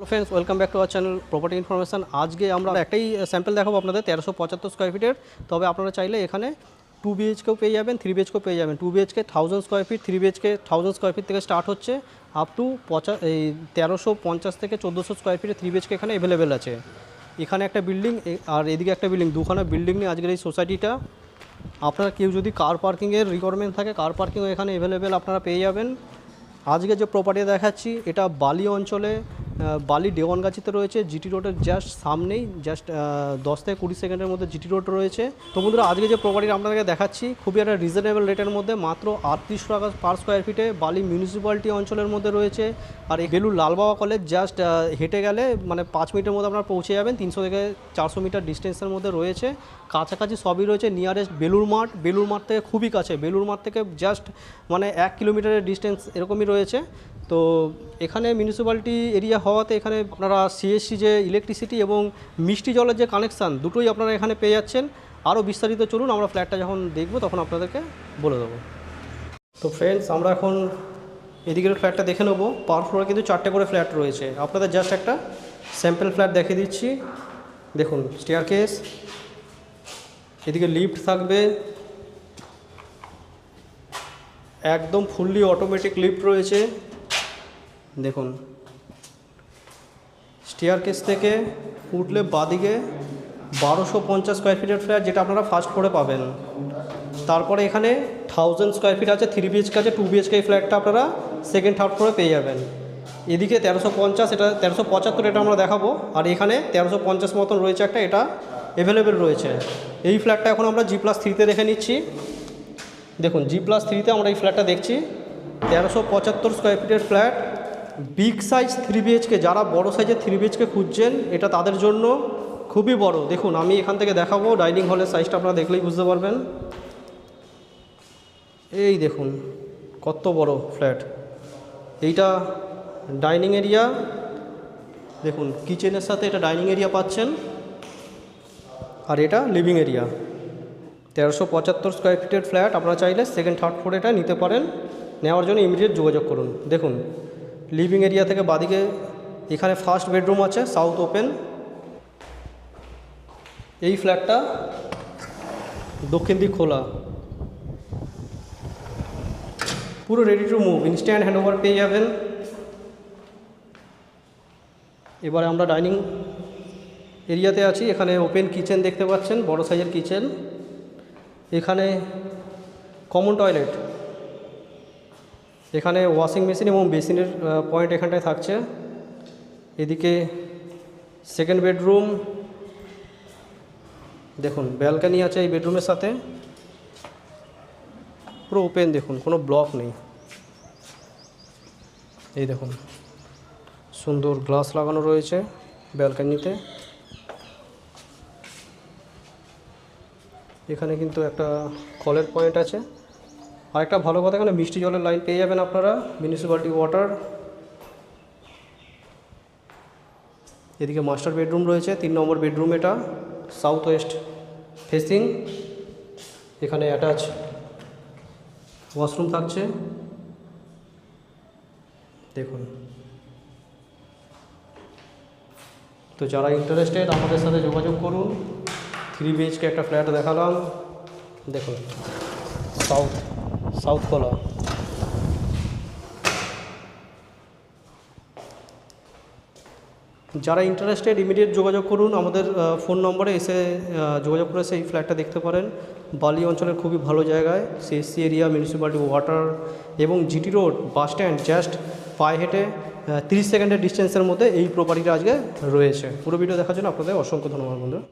Friends, welcome back to our channel property information. আজকে আমরা একটাই স্যাম্পল দেখাবো আপনাদের 1375 স্কোয়ার ফিটের। তবে আপনারা চাইলে এখানে 2 BHKও পেয়ে যাবেন, 3 BHKও পেয়ে যাবেন। 2 BHK 1000 square feet, 3 BHK 1000 square feet থেকে স্টার্ট হচ্ছে আপ টু 1350 থেকে 1400 স্কোয়ার ফিটে 3 BHK এখানে অ্যাভেলেবেল আছে। এখানে একটা বিল্ডিং আর এদিকে একটা বিল্ডিং, দুখানা বিল্ডিং নিয়ে আজকের এই সোসাইটিটা। আপনারা কেউ যদি কার পার্কিংয়ের রিকোয়ারমেন্ট থাকে, কার পার্কিংও এখানে অ্যাভেলেবেল আপনারা পেয়ে যাবেন। আজকে যে প্রপার্টি দেখাচ্ছি এটা বালি অঞ্চলে, বালি দেওয়ানগাছিতে রয়েছে, জিটি রোডের জাস্ট সামনেই, জাস্ট 10 থেকে 20 সেকেন্ডের মধ্যে জিটি রোড রয়েছে। তো বন্ধুরা, আজকে যে প্রপার্টিটা আপনাদেরকে দেখাচ্ছি খুবই একটা রিজনেবল রেটের মধ্যে, মাত্র 38 টাকা পার স্কোয়ার ফিটে বালি মিউনিসিপ্যালিটি অঞ্চলের মধ্যে রয়েছে। আর এই বেলুর লালবাবা কলেজ জাস্ট হেঁটে গেলে মানে 5 মিনিটের মধ্যে আপনারা পৌঁছে যাবেন। 300 থেকে 400 মিটার ডিস্টেন্সের মধ্যে রয়েছে, কাছাকাছি সবই রয়েছে। নিয়ারেস্ট বেলুর মাঠ, বেলুর মাঠ থেকে খুবই কাছে, বেলুর মাঠ থেকে জাস্ট মানে 1 কিলোমিটারের ডিস্টেন্স এরকমই রয়েছে। তো এখানে মিউনিসিপ্যালিটি এরিয়া হওয়াতে এখানে আপনারা সিএসসি যে ইলেকট্রিসিটি এবং মিষ্টি জলের যে কানেকশান, দুটোই আপনারা এখানে পেয়ে যাচ্ছেন। আরও বিস্তারিত চলুন, আমরা ফ্ল্যাটটা যখন দেখব তখন আপনাদেরকে বলে দেবো। তো ফ্রেন্ডস, আমরা এখন এদিকের ফ্ল্যাটটা দেখে নেবো। পার ফ্লোরে কিন্তু 4টে করে ফ্ল্যাট রয়েছে। আপনাদের জাস্ট একটা স্যাম্পল ফ্ল্যাট দেখিয়ে দিচ্ছি। দেখুন, স্টেয়ারকেস, এদিকে লিফট থাকবে, একদম ফুললি অটোমেটিক লিফট রয়েছে। দেখুন, স্টেয়ারকেস থেকে উঠলে বাদিকে 1250 স্কোয়ার ফিটের ফ্ল্যাট, যেটা আপনারা ফার্স্ট ফ্লোরে পাবেন। তারপরে এখানে 1000 স্কোয়ার ফিট আছে, 3 BHK আছে, 2 BHK এই ফ্ল্যাটটা আপনারা সেকেন্ড থার্ড ফ্লোরে পেয়ে যাবেন। এদিকে 1350, এটা 1375 এটা আমরা দেখাবো। আর এখানে 1350 মতন রয়েছে একটা, এটা অ্যাভেলেবেল রয়েছে। এই ফ্ল্যাটটা এখন আমরা G+3-তে দেখে নিচ্ছি। দেখুন, G+3-তে আমরা এই ফ্ল্যাটটা দেখছি। 1375 স্কোয়ার ফিটের ফ্ল্যাট, বিগ সাইজ 3 BHK। যারা বড় সাইজের 3 BHK খুঁজছেন, এটা তাদের জন্য খুবই বড়। দেখুন, আমি এখান থেকে দেখাবো ডাইনিং হলের সাইজটা, আপনারা দেখলেই বুঝতে পারবেন। এই দেখুন কত বড় ফ্ল্যাট। এইটা ডাইনিং এরিয়া, দেখুন কিচেনের সাথে এটা ডাইনিং এরিয়া পাচ্ছেন। আর এটা লিভিং এরিয়া। 1375 স্কোয়ার ফিটের ফ্ল্যাট, আপনারা চাইলে সেকেন্ড থার্ড ফ্লোরে এটা নিতে পারেন। নেওয়ার জন্য ইমিডিয়েট যোগাযোগ করুন। দেখুন, লিভিং এরিয়া থেকে বাদিকে এখানে ফার্স্ট বেডরুম আছে, সাউথ ওপেন। এই ফ্ল্যাটটা দক্ষিণ দিক খোলা, পুরো ready to move, instant handover পেয়ে যাবেন। এবারে আমরা ডাইনিং এরিয়াতে আছি। এখানে ওপেন কিচেন দেখতে পাচ্ছেন, বড় সাইজের কিচেন। এখানে কমন টয়লেট, এখানে ওয়াশিং মেশিন এবং বেসিনের পয়েন্ট এখানটায় থাকছে। এদিকে সেকেন্ড বেডরুম, দেখুন ব্যালকানি আছে এই বেডরুমের সাথে, পুরো ওপেন। দেখুন, কোনো ব্লক নেই। এই দেখুন, সুন্দর গ্লাস লাগানো রয়েছে ব্যালকানিতে। এখানে কিন্তু একটা কলের পয়েন্ট আছে। আর একটা ভালো কথা, এখানে মিষ্টি জলের লাইন পেয়ে যাবেন আপনারা, মিউনিসিপ্যালিটি ওয়াটার। এদিকে মাস্টার বেডরুম রয়েছে, 3 নম্বর বেডরুম, এটা সাউথ ওয়েস্ট ফেসিং। এখানে অ্যাটাচ ওয়াশরুম থাকছে। দেখুন, তো যারা ইন্টারেস্টেড আমাদের সাথে যোগাযোগ করুন। 3 BHK একটা ফ্ল্যাট দেখালাম। দেখুন, সাউথ খোলা। যারা ইন্টারেস্টেড ইমিডিয়েট যোগাযোগ করুন। আমাদের ফোন নম্বরে এসে যোগাযোগ করে সেই ফ্ল্যাটটা দেখতে পারেন। বালি অঞ্চলের খুবই ভালো জায়গায়, সিএসসি এরিয়া, মিউনিসিপ্যালিটি ওয়াটার এবং GT road bus stand, just পায়ে হেঁটে 30 সেকেন্ডের ডিস্টেন্সের মধ্যে এই প্রপার্টিটা আজকে রয়েছে। পুরো ভিডিও দেখার জন্য আপনাদের অসংখ্য ধন্যবাদ বন্ধুরা।